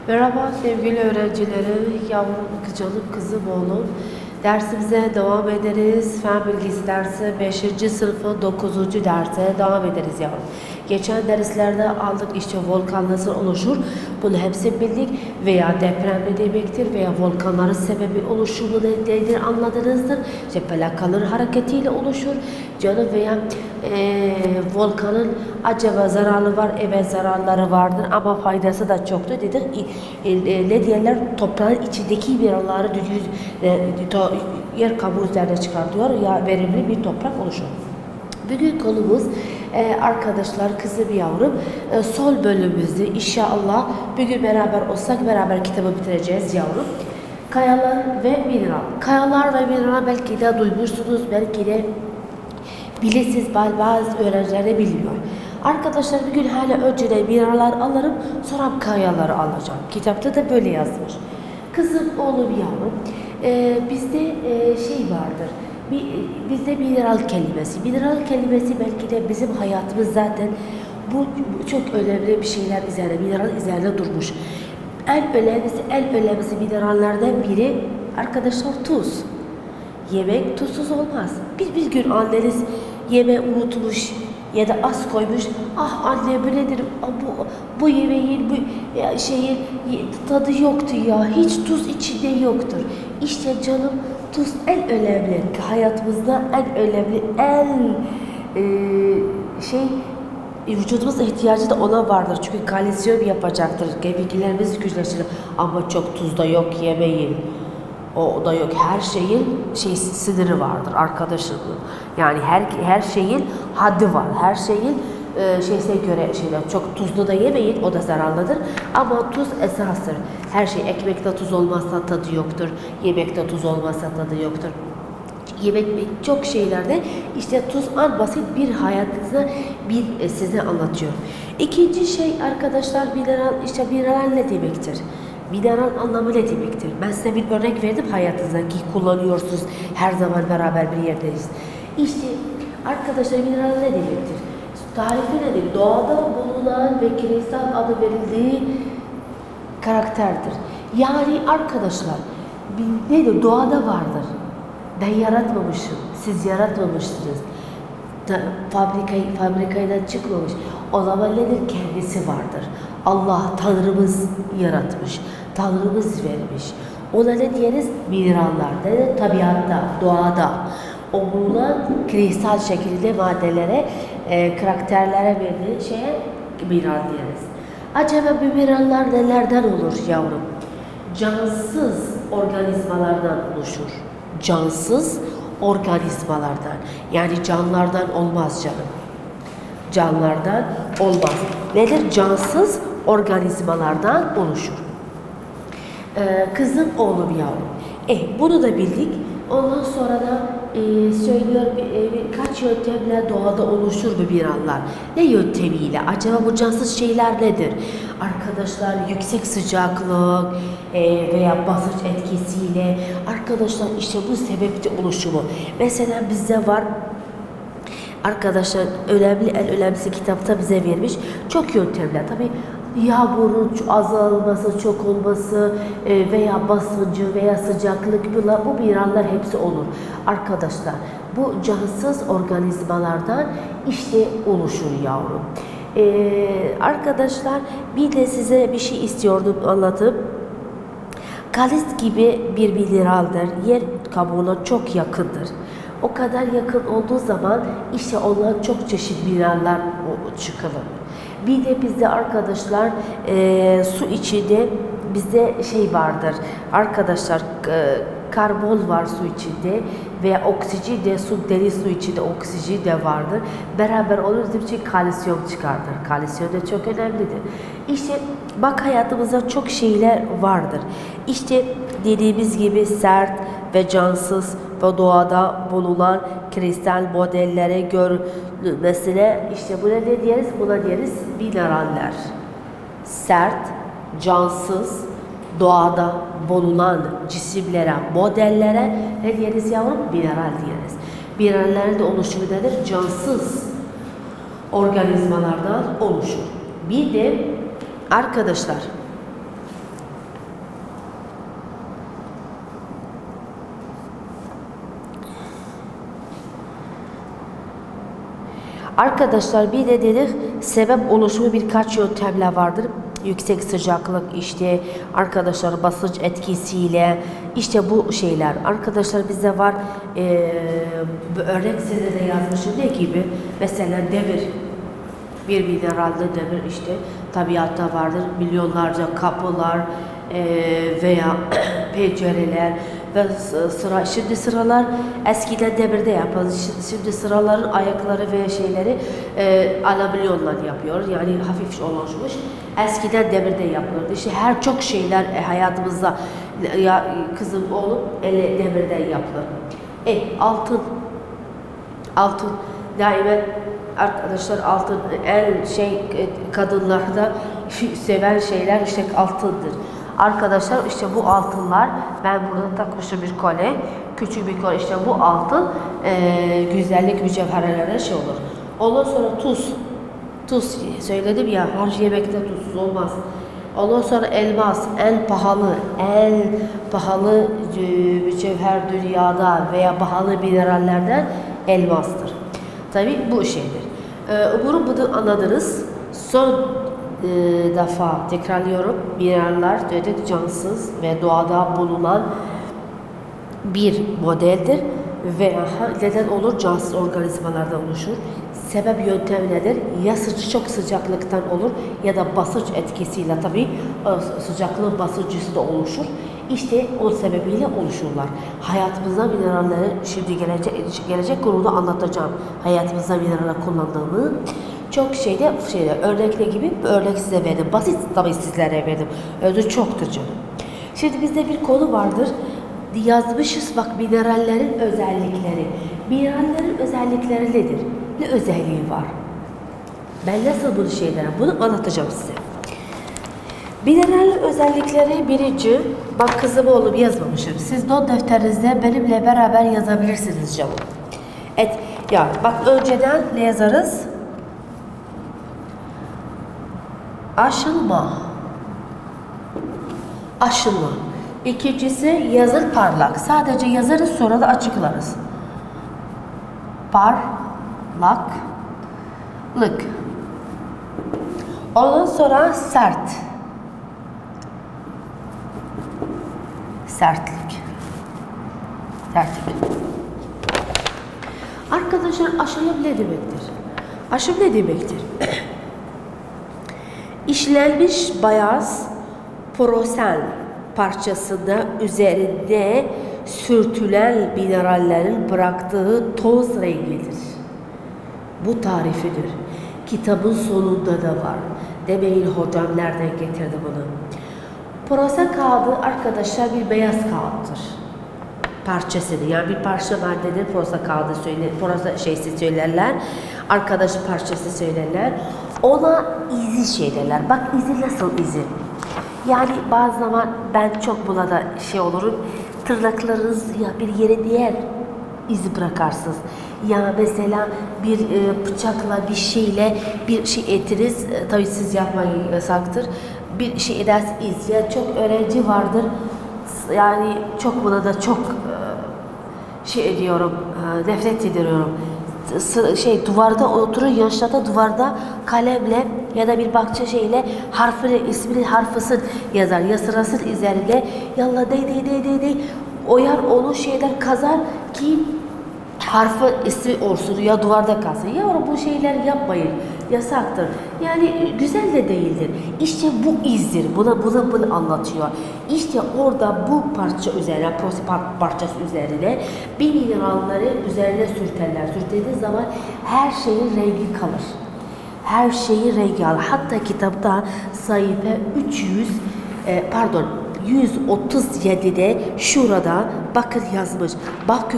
Merhaba sevgili öğrencilerim, yavrum, canım kızım, oğlum. Dersimize devam ederiz. Fen bilgisi dersi 5. sınıfın 9. derse devam ederiz yavrum. Geçen derslerde aldık işte volkan nasıl oluşur. Bunu hepsini bildik. Veya deprem ne demektir veya volkanların sebebi oluşumu nedir anladınızdır. İşte plakaların hareketiyle oluşur. Canım veya volkanın acaba zararı var, evet zararları vardır ama faydası da çoktur dedik. Ne diyorlar, toprağın içindeki mineralları yer kabuğu üzerine çıkartıyor ya verimli bir toprak oluşur. Bugün konumuz arkadaşlar, kızım yavrum, sol bölümümüzde inşallah bugün beraber olsak beraber kitabı bitireceğiz yavrum. Kayalar ve mineral. Kayalar ve mineral belki de duymuşsunuz, belki de bilirsiniz, bazı öğrenciler de bilmiyor. Arkadaşlar bugün hala önceden mineraller alırım, sonra kayaları alacağım. Kitapta da böyle yazmış. Kızım, oğlum, yavrum, bizde şey vardır. Bizde mineral kelimesi. Mineral kelimesi belki de bizim hayatımız zaten bu çok önemli bir şeyler üzerine, mineral üzerine durmuş. En önemlisi minerallerden biri arkadaşlar tuz. Yemek tuzsuz olmaz. Bir gün anneniz yemeği unutmuş ya da az koymuş. Ah anne böyledir. Bu yemeğin şeyin tadı yoktu ya. Hiç tuz içinde yoktur. İşte canım, tuz en önemli. Hayatımızda en önemli, vücudumuz ihtiyacı da ona vardır. Çünkü kalsiyum yapacaktır. Kemiklerimizi güçleştirir. Ama çok tuz da yok, yemeyin. O da yok. Her şeyin sınırı vardır arkadaşım. Yani her şeyin haddi var. Her şeyin göre çok tuzlu da yemeyin. O da zararlıdır. Ama tuz esastır. Her şey, ekmekte tuz olmazsa tadı yoktur. Yemekte tuz olmazsa tadı yoktur. Yemek çok şeylerde işte tuz en basit bir hayatınıza size anlatıyor. İkinci şey arkadaşlar, mineral ne demektir? Mineral anlamı ne demektir? Ben size bir örnek verdim hayatınızda ki kullanıyorsunuz, her zaman beraber bir yerdeyiz. İşte arkadaşlar mineral ne demektir? Tarifi nedir? Doğada bulunan ve kristal adı verildiği karakterdir. Yani arkadaşlar nedir? Doğada vardır. Ben yaratmamışım, siz yaratmamışsınız. Fabrikadan çıkmamış. O zaman nedir? Kendisi vardır. Allah, Tanrımız yaratmış. Tanrımız vermiş. Ona ne diyeriz? Mineraller. Nedir? Tabiatta, doğada. O bulunan kristal şekilde maddelere, karakterlere verdiği şeye mineral diyeriz. Acaba bu mineraller nelerden olur yavrum? Cansız organizmalardan oluşur. Cansız organizmalardan. Yani canlılardan olmaz canım. Canlılardan olmaz. Nedir? Cansız organizmalardan oluşur. Kızım, oğlum, yavrum. Bunu da bildik. Ondan sonra da söylüyor birkaç yöntemle doğada oluşur bu mineraller. Ne yöntemiyle? Acaba bu cansız şeyler nedir? Arkadaşlar yüksek sıcaklık veya basınç etkisiyle arkadaşlar işte bu sebeple oluşumu. Mesela bizde var. Arkadaşlar en önemlisi kitapta bize vermiş çok yöntemler. Tabii yağmurun azalması, çok olması veya basıncı veya sıcaklık, bu mineraller hepsi olur. Arkadaşlar bu cansız organizmalardan işte oluşur yavrum. Arkadaşlar bir de size bir şey istiyordum anlatıp. Kalsit gibi bir mineraldir. Yer kabuğuna çok yakındır. O kadar yakın olduğu zaman işte ondan çok çeşit mineraller çıkıyor. Bir de bizde arkadaşlar su içinde bizde vardır. Arkadaşlar karbon var su içinde ve oksijen de deri su içinde oksijen de vardır. Beraber olduğu için kalsiyum çıkardır. Kalsiyum da çok önemlidir. İşte bak hayatımızda çok şeyler vardır. İşte dediğimiz gibi sert ve cansız ve doğada bulunan kristal modellere görülmesine işte buna ne diyeriz? Buna diyeriz mineraller. Sert, cansız, doğada bulunan cisimlere, modellere ne diyeriz yavrum? Mineral diyeriz. Minerallerin de oluşumu nedir? Cansız organizmalardan oluşur. Bir de arkadaşlar Arkadaşlar bir de dedik sebep oluşumu birkaç yöntemler vardır. Yüksek sıcaklık, işte arkadaşlar basınç etkisiyle, işte bu şeyler. Arkadaşlar bizde var örnek size de yazmışım ne gibi? Mesela demir, bir mineralde demir işte tabiatta vardır. Milyonlarca kapılar veya pencereler ve şimdi sıralar eskiden demirde yapılır. Şimdi sıraların ayakları ve şeyleri alüminyonla yapıyor. Yani hafif oluşmuş. Eskiden demirde yapılırdı. İşte her çok şeyler hayatımızda ya kızım oğlum demirden yapılır. Altın daima arkadaşlar altın en kadınlarda seven şeyler işte altındır. Arkadaşlar işte bu altınlar ben burada takmışım bir kolye, küçük bir kolye, işte bu altın güzellik mücevherlere şey olur. Ondan sonra tuz söyledim ya, her yemekte tuzsuz olmaz. Ondan sonra elmas en pahalı mücevher dünyada veya pahalı minerallerden elmastır. Tabi bu şeydir. Umarım bunu anladınız. Son defa tekrarlıyorum. Mineraller dedik cansız ve doğada bulunan bir modeldir ve neden olur? Cansız organizmalardan oluşur. Sebep yöntemi nedir? Ya çok sıcaklıktan olur ya da basınç etkisiyle tabii sıcaklığın basıncısı da oluşur. İşte o sebebiyle oluşurlar. Hayatımızda mineralleri şimdi gelecek konuda anlatacağım. Hayatımızda mineral kullandığını çok şeyde örnekle gibi bir örnek size verdim. Basit tabii sizlere verdim. Özü çoktur canım. Şimdi bizde bir konu vardır. Yazmışız bak minerallerin özellikleri. Minerallerin özellikleri nedir? Ne özelliği var? Ben nasıl bunu bunu anlatacağım size. Mineral özellikleri birinci, bak kızım oğlum yazmamışım. Siz not defterinizde benimle beraber yazabilirsiniz canım. Evet, ya bak önceden ne yazarız? Aşılma. İkincisi yazır parlak. Sadece yazarız sonra da açıklarız. Parlaklık. Ondan sonra sertlik. Arkadaşlar aşılım ne demektir? Aşılım ne demektir? İşlenmiş beyaz porosen parçasında üzerinde sürtülen minerallerin bıraktığı toz rengidir. Bu tarifidir. Kitabın sonunda da var. Demeyin hocam nereden getirdi bunu? Porosen kağıdı arkadaşlar bir beyaz kağıttır. Parçasını yani bir parça maddedir porosen kağıdı söylerler. Arkadaş parçası söylerler. Ona izi derler. Bak izi nasıl izi? Yani bazı zaman ben çok buna da olurum. Tırnaklarınız ya bir yere diğer izi bırakarsınız. Ya mesela bir bıçakla bir şeyle bir şey etiriz. Tabii siz yapmayın yasaktır. Bir şey edersiniz iz. Ya çok öğrenci vardır. Yani çok buna da çok nefret ediyorum. Duvarda oturur yaşlarda duvarda kalemle ya da bir bahçe ismini harfısın yazar. Ya sırasın üzerinde yallah dey oyar onu kazar ki harfı ismi olsun ya duvarda kalsın. Yavrum bu şeyler yapmayın. Yasaktır. Yani güzel de değildir. İşte bu izdir. Bunu anlatıyor. İşte orada bu parça üzerine, parçası üzerine bir mineralları üzerine sürterler. Sürtediği zaman her şeyin rengi kalır. Her şeyin rengi alır. Hatta kitapta sayfa 137'de şurada bakın yazmış. Bak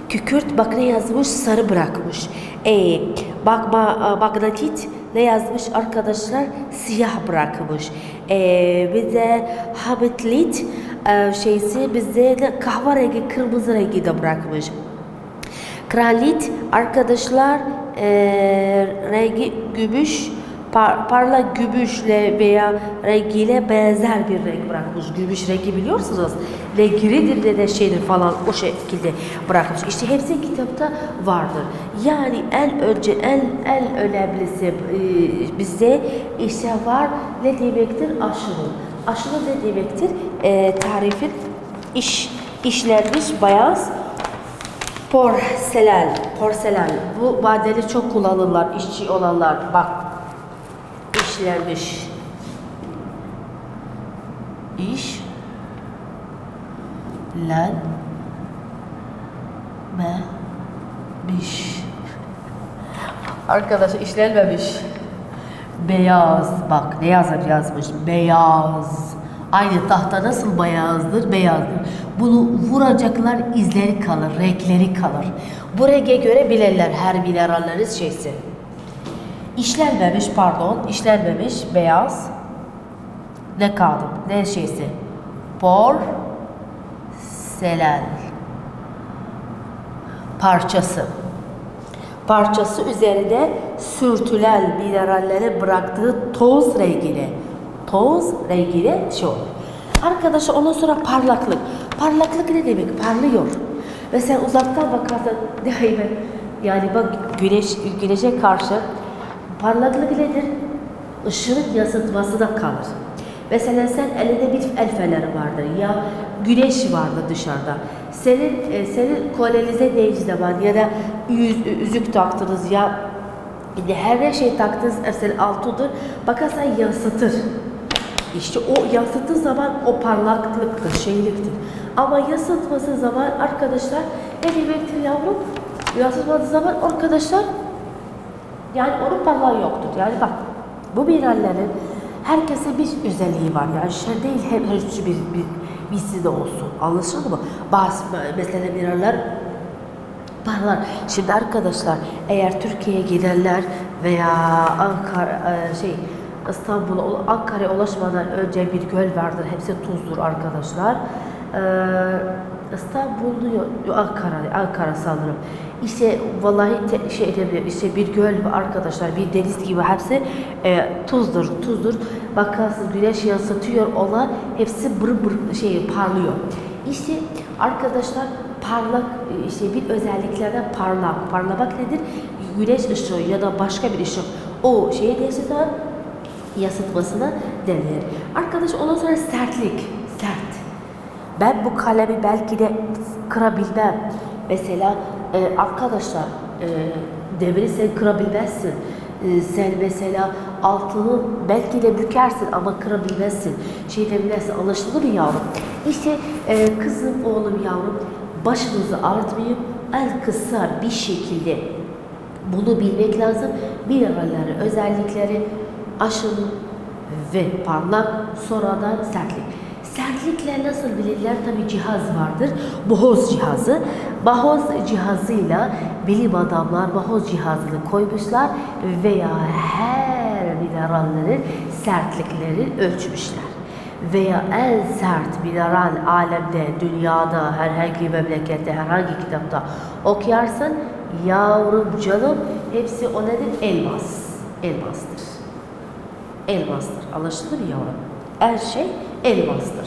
kükürt bak ne yazmış? Sarı bırakmış. Magnetit ne yazmış arkadaşlar? Siyah bırakmış. Bize habitlit bize de kahverengi, kırmızı rengi de bırakmış. Kralit arkadaşlar rengi gümüş parlak gümüşle veya rengiyle benzer bir renk bırakmış. Gümüş rengi biliyorsunuz. Ne giridir ne de şeydir falan o şekilde bırakmış. İşte hepsi kitapta vardır. Yani en önce en önemlisi bize işte var ne demektir? Aşırı. Aşırı ne demektir? Tarifin işlenmiş beyaz porselen. Bu madeni çok kullanırlar işçi olanlar. Bak, işlenmiş arkadaşlar işlenmemiş beyaz, bak ne yazmış beyaz. Aynı tahta nasıl beyazdır? Beyazdır. Bunu vuracaklar, izleri kalır, renkleri kalır. Bu renge göre bilirler her minerallerin şeysi. İşlenmemiş beyaz. Ne kaldı? Ne şeysi? Porselen. Parçası üzerine sürtülen mineralleri bıraktığı toz rengiyle şey olur. Arkadaşlar ondan sonra parlaklık. Parlaklık ne demek? Parlıyor. Ve sen uzaktan bakarsan daima yani bak güneşe karşı parlaklık nedir? Işığın yansıtması da kalır. Mesela sen elinde bir el feneri vardır ya güneş vardır dışarıda. Senin kolyenize değdiği zaman ya da yüzük taktınız ya her şey taktınız mesela altıdır. Bakarsan yansıtır. İşte o yansıttığı zaman o parlaklıktır, şeyliktir. Ama yansıtması zaman arkadaşlar ne demektir yavrum? Yansıtmadığı zaman arkadaşlar yani onun parlağı yoktur. Yani bak bu minerallerin herkese bir özelliği var. Yani şey değil her birisi de olsun. Anlaşıldı mı? Bazı mesela mineraller parlar. Şimdi arkadaşlar eğer Türkiye'ye gidenler veya Ankara'ya ulaşmadan önce bir göl vardır. Hepsi tuzdur arkadaşlar. İstanbul'da Ankara sanırım. İşte vallahi işte bir göl arkadaşlar, bir deniz gibi hepsi tuzdur. Bakarsınız güneş yansıtıyor ona, hepsi parlıyor. İşte arkadaşlar parlak işte bir özelliklerden parlamak nedir? Güneş ışığı ya da başka bir ışık o şeye yansıtmasına denir. Arkadaş ondan sonra sert. Ben bu kalemi belki de kırabilmem. Mesela arkadaşlar demiri sen kırabilmezsin. Sen mesela altını belki de bükersin ama kırabilmezsin. Bilmezsin. Anlaşıldı mı yavrum? İşte kızım, oğlum, yavrum başınızı ağrıtmayın. En kısa bir şekilde bunu bilmek lazım. Mineralleri, özellikleri aşırı ve parlak, sonradan sertlik. Sertlikle nasıl bilirler? Tabi cihaz vardır. Bohoz cihazı. Bohoz cihazıyla bilim adamlar bohoz cihazını koymuşlar veya her minerallerin sertliklerini ölçmüşler. Veya en sert mineral alemde, dünyada, herhangi bir memlekette, herhangi kitapta okuyarsın, yavrum canım, hepsi o nedir? Elmastır. Anlaşıldı mı yavrum? Her şey elmastır.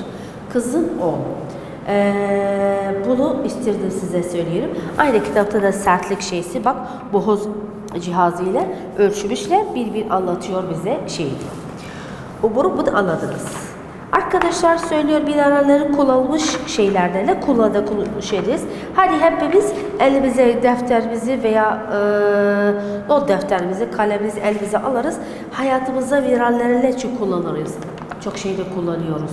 Kızım oğlum. Bunu istirdim size söyleyelim. Aynı kitapta da sertlik şeysi bak bohoz cihazı ile ölçmüşler. Bir anlatıyor bize şeydi. Umarım bunu anladınız. Arkadaşlar söylüyor minerallerin kullanılmış şeylerden ne kullanışırız. Hadi hepimiz elimize defterimizi veya not defterimizi, kalemimizi elimize alırız. Hayatımızda mineralleri ne için kullanırız? Çok şeyde kullanıyoruz.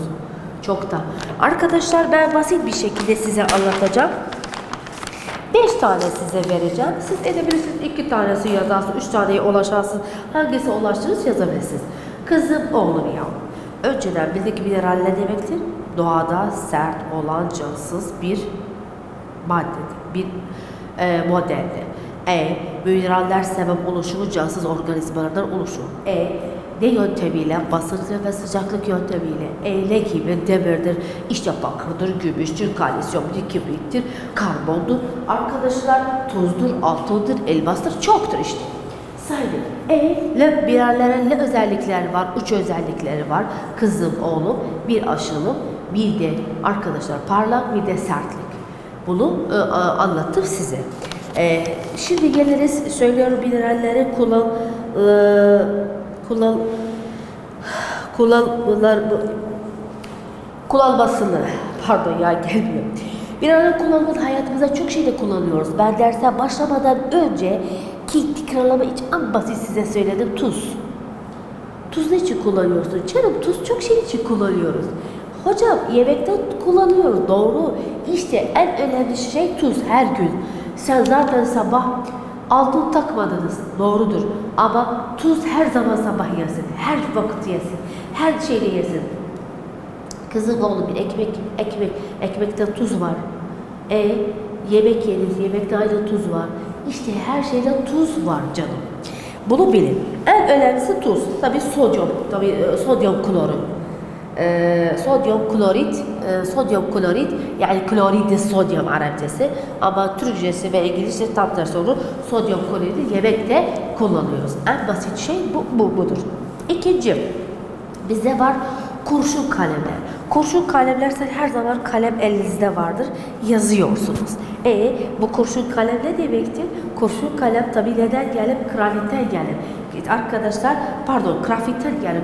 Çok da. Arkadaşlar ben basit bir şekilde size anlatacağım. 5 tane size vereceğim. Siz edebilirsiniz 2 tanesi yazarsınız, 3 taneye ulaşarsınız. Hangisi ulaştınız yazabilirsiniz. Kızım, oğlum, yavrum. Önceden bildik mineral ne demektir? Doğada sert olan cansız bir maddedir, bir modeldir. Mineraller sebep oluşumu cansız organizmalardan oluşur. Ne yöntemiyle? Basınç ve sıcaklık yöntemiyle. Ne gibi? Demirdir, işte bakırdır, gümüştür, kalsiyumdur, kibrittir, karbondur. Arkadaşlar tuzdur, altındır, elmastır, çoktur işte. saydık. Birerlere ne özellikler var? 3 özellikleri var. Kızım, oğlum, bir aşılım, bir de arkadaşlar parlak, bir de sertlik. Bunu anlattım size. Şimdi geliriz, söylüyorum mineralleri kullanmasını, pardon ya gelmiyor. Mineral kullanımını hayatımızda çok şeyde kullanıyoruz. Ben derse başlamadan önce ki tekrarlama için en basit size söyledim, tuz. Tuz ne için kullanıyorsun? Canım tuz çok şey için kullanıyoruz. Hocam yemekte kullanıyoruz, doğru. İşte en önemli şey tuz her gün. Sen zaten sabah altın takmadınız, doğrudur. Ama tuz her zaman sabah yesin, her vakit yesin, her şeyde yesin. Kızım oğlum bir ekmekte tuz var. Yemek yenir, yemekte aynı tuz var. İşte her şeyde tuz var canım. Bunu bilin. En önemlisi tuz. Tabii sodyum klorür. Sodyum klorit yani kloridi sodyum Arapçası ama Türkçesi ve İngilizce tam tersi olur. Sodyum kloridi yemekte kullanıyoruz. En basit şey budur. İkinci, bizde var kurşun kalemler. Kurşun kalemler her zaman kalem elinizde vardır. Yazıyorsunuz. Bu kurşun kalem ne demektir? Kurşun kalem tabii neden gelir? Grafitten gelir. Arkadaşlar pardon grafitten gelir.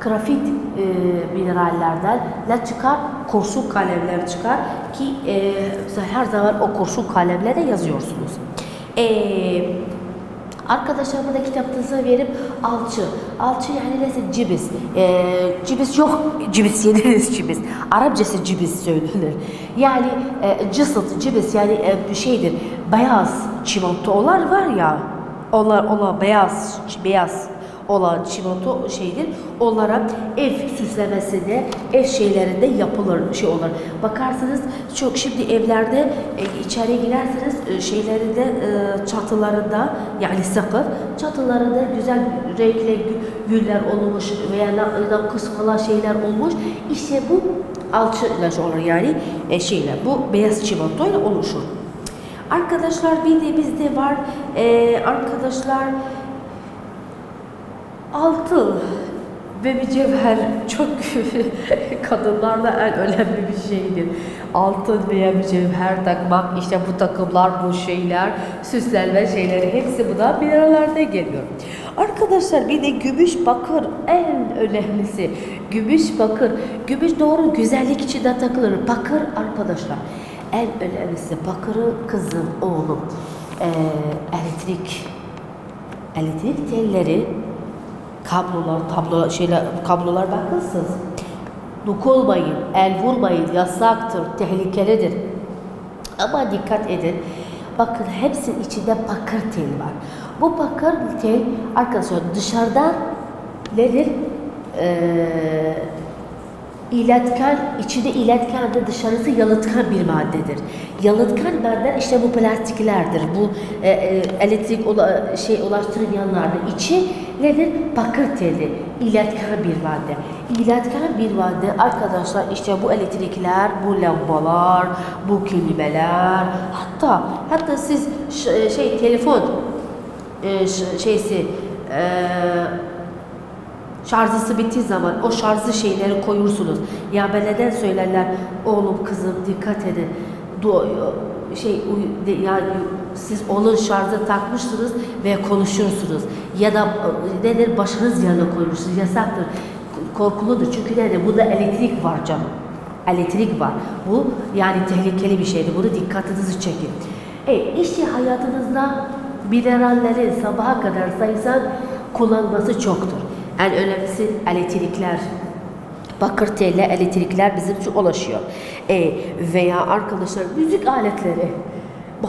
Grafit minerallerden ne çıkar? Kurşun kalemler çıkar ki her zaman o kurşun kalemle de yazıyorsunuz. Arkadaşlar burada kitapınıza verip alçı yani neyse cibiz. Cibiz yok, cibiz yeniriz cibiz. Arapçası cibiz söylenir. Yani cibiz yani şeydir, beyaz çimentolar var ya, onlar beyaz olan çimento şeydir. Onlara ev süslemesinde, ev şeylerinde yapılır şey olur. Bakarsınız çok şimdi evlerde içeriye girerseniz şeylerinde çatılarında yani sakın çatılarında güzel renkli güller olmuş veya nakış falan şeyler olmuş. İşte bu alçıyla olur yani şeyler. Bu beyaz çimento ile oluşur. Arkadaşlar bir de bizde var arkadaşlar altın ve mücevher çok kadınlarda en önemli bir şeydir. Altın veya mücevher takmak, işte bu takımlar, bu şeyler, süslenme şeyleri hepsi buna minerallerden geliyor. Arkadaşlar bir de gümüş, bakır en önemlisi. Gümüş, bakır. Gümüş doğru güzellik içinde takılır. Bakır arkadaşlar en önemlisi. Bakırı kızım, oğlum. Elektrik telleri, kablolar bakınsız. Dokunmayın, el vurmayın, yasaktır, tehlikelidir. Ama dikkat edin, bakın hepsinin içinde bakır tel var. Bu bakır tel arkadaşlar dışarıdan nedir? İletken, içinde iletken de dışarısı yalıtkan bir maddedir. Yalıtkan madde işte bu plastiklerdir. Bu elektrik ulaştırmayanlarda içi nedir? Bakır teli. İletken bir madde. İletken bir madde arkadaşlar işte bu elektrikler, bu lambalar, bu kelimeler, hatta siz telefon şarjısı bittiği zaman o şarjı şeyleri koyursunuz. Ya ben neden söylerler? Oğlum kızım dikkat edin. Yani siz onun şarjı takmışsınız ve konuşuyorsunuz. Ya da nedir? Başınız yanına koymuşsunuz. Yasaktır. Korkuludur. Çünkü nedir? Burada elektrik var canım. Elektrik var. Bu yani tehlikeli bir şeydir. Bunu dikkatinizi çekin. İşte hayatınızda mineralleri sabaha kadar saysan kullanması çoktur. En önemlisi elektrikler. Bakır telli elektrikler bizim için ulaşıyor. Veya arkadaşlar müzik aletleri.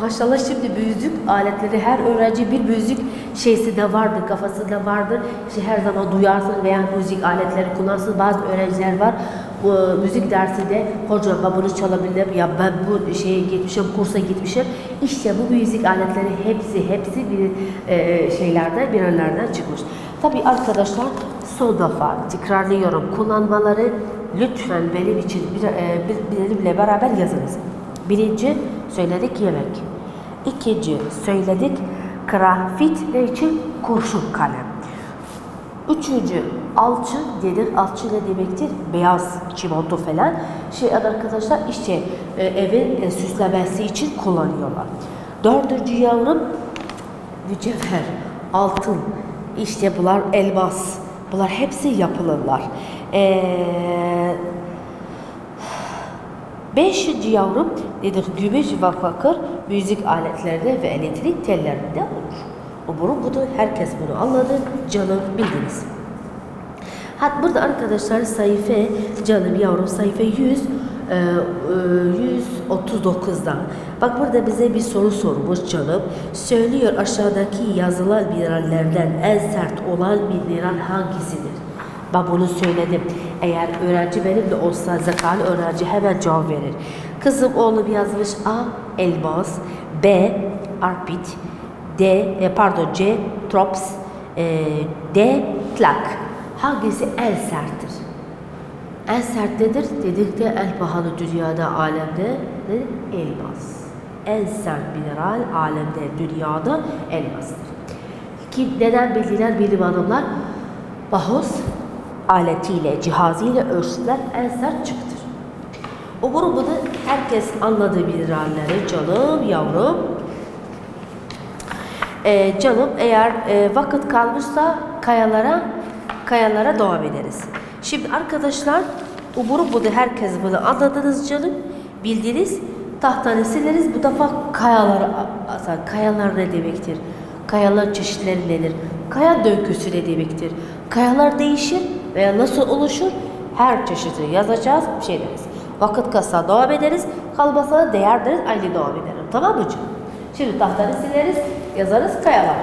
Maşallah şimdi müzik aletleri her öğrenci bir müzik şeysi de vardır, kafasında vardır. İşte her zaman duyarsın veya müzik aletleri kullansın. Bazı öğrenciler var. Bu müzik dersinde hocam ben bunu çalabilirim ya ben bu şeye gitmişim, kursa gitmişim. İşte bu müzik aletleri hepsi bir minerallerden çıkmış. Tabii arkadaşlar son defa tekrarlıyorum kullanmaları lütfen benim için benimle beraber yazınız. Birinci söyledik yemek. İkinci söyledik. Grafit ne için? Kurşun kalem. Üçüncü alçı dedik. Alçı ne demektir? Beyaz çimento falan. Arkadaşlar işte evin süslemesi için kullanıyorlar. Dördüncü yavrum mücevher, altın. İşte bunlar elmas. Bunlar hepsi yapılırlar. Beşinci yavrum dedik gümüş ve bakır müzik aletlerinde ve elektrik tellerinde olur. Umarım bunu herkes bunu anladı. Canım bildiniz. Hatta burada arkadaşlar sayfa canım yavrum sayfa 139'dan. Bak burada bize bir soru sormuş canım. Söylüyor aşağıdaki yazılan minerallerden en sert olan mineral hangisidir? Ben bunu söyledim. Eğer öğrenci benimle olsa zekalı öğrenci hemen cevap verir. Kızım oğlum yazmış A. Elmas, B. Arpit, C. Trops, D. Tlak. Hangisi en serttir? En sert nedir? Dedik de en pahalı dünyada, alemde elmas. En sert mineral alemde, dünyada elmastır. Neden bildiler bilim adamlar? Bahus aletiyle, cihazıyla ölçüler en sert çıktır. Umarım bunu herkes anladı mineralleri canım yavrum. Canım eğer vakit kalmışsa kayalara devam ederiz. Şimdi arkadaşlar umarım bunu herkes bunu anladınız canım. Bildiniz. Tahtanı sileriz. Bu defa kayalar ne demektir? Kayalar çeşitleri nedir? Kaya döngüsü ne demektir? Kayalar değişir veya nasıl oluşur? Her çeşidi yazacağız. Bir şey deriz. Vakit kalsa devam ederiz. Kalmasa da değer deriz. Aynı devam ederim. Tamam mı canım? Şimdi tahtanı sileriz. Yazarız kayalar.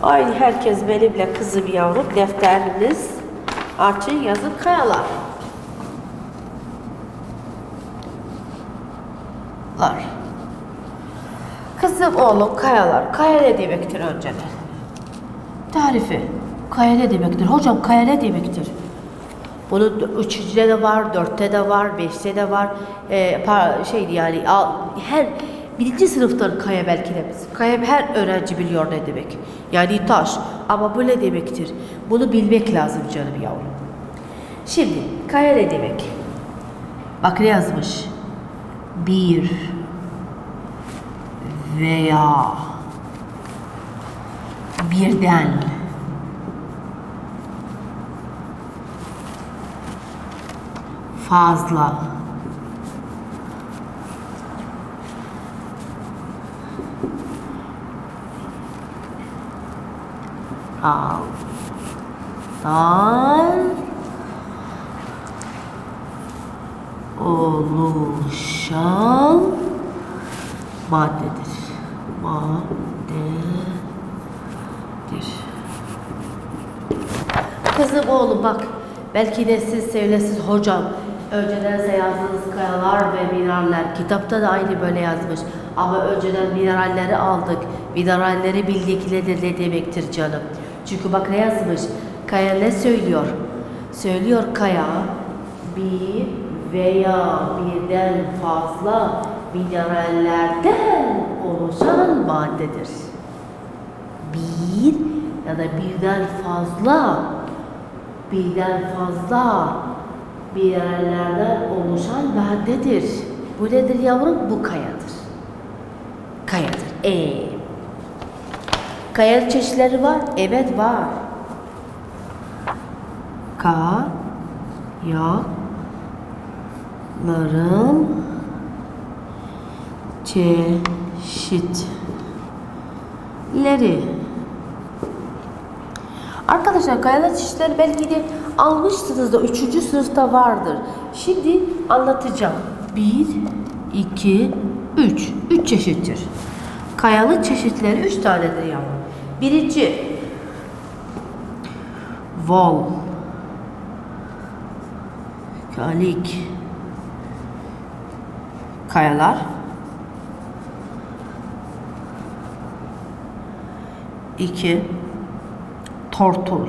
Aynı herkes benimle kızım yavrum defteriniz açın yazın kayalar. Kızım oğlum kayalar. Kaya ne demektir önceden? Tarifi. Kaya ne demektir? Hocam kaya ne demektir? Bunun 3'de de var, 4'te de var, 5'te de var. Yani her birinci sınıftan kaya belki de biz. Kaya her öğrenci biliyor ne demek. Yani taş. Ama bu ne demektir? Bunu bilmek lazım canım yavrum. Şimdi kaya ne demek? Bak ne yazmış? Bir veya birden fazla oluşan maddedir. Kızım oğlum bak, belki de siz söylesiniz hocam, önceden yazdığınız kayalar ve mineraller, kitapta da aynı böyle yazmış. Ama önceden mineralleri aldık, mineralleri bildik ne demektir canım. Çünkü bak ne yazmış, kaya ne söylüyor? Söylüyor kaya, bir veya birden fazla minerallerden oluşan maddedir. Bir ya da birden fazla minerallerden oluşan maddedir. Bu nedir yavrum? Bu kayadır. Kaya çeşitleri var. Evet var. Kayaların çeşitleri. Arkadaşlar kayalar çeşitleri belki de almışsınız da 3. sınıfta vardır. Şimdi anlatacağım. 1, 2, 3. 3 çeşittir. Kayalı çeşitleri 3 tanedir yavrum. Birinci volkanik kayalar. 2 tortul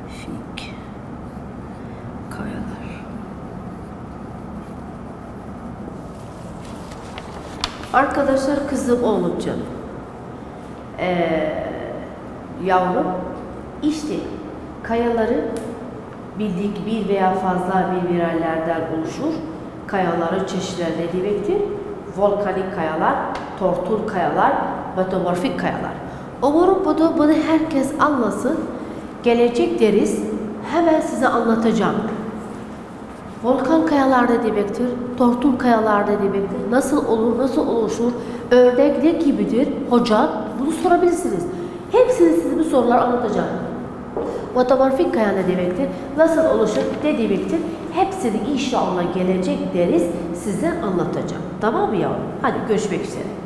fik kayalar. Arkadaşlar, kızım, oğlum, canım. Yavrum, işte kayaları bildik bir veya fazla minerallerden oluşur. Kayaların çeşitleri ne demektir? Volkanik kayalar, tortul kayalar, metamorfik kayalar. Umarım bunu herkes anlasın. Gelecek deriz. Hemen size anlatacağım. Volkan kayalar ne demektir? Tortul kayalar ne demektir? Nasıl olur, nasıl oluşur? Örnek ne gibidir? Hocam, bunu sorabilirsiniz. Hepsini size bu sorular anlatacağım. Metamorfik kaya ne demektir? Nasıl oluşur? Ne demektir? Hepsini inşallah gelecek deriz size anlatacağım. Tamam mı yavrum? Hadi görüşmek üzere.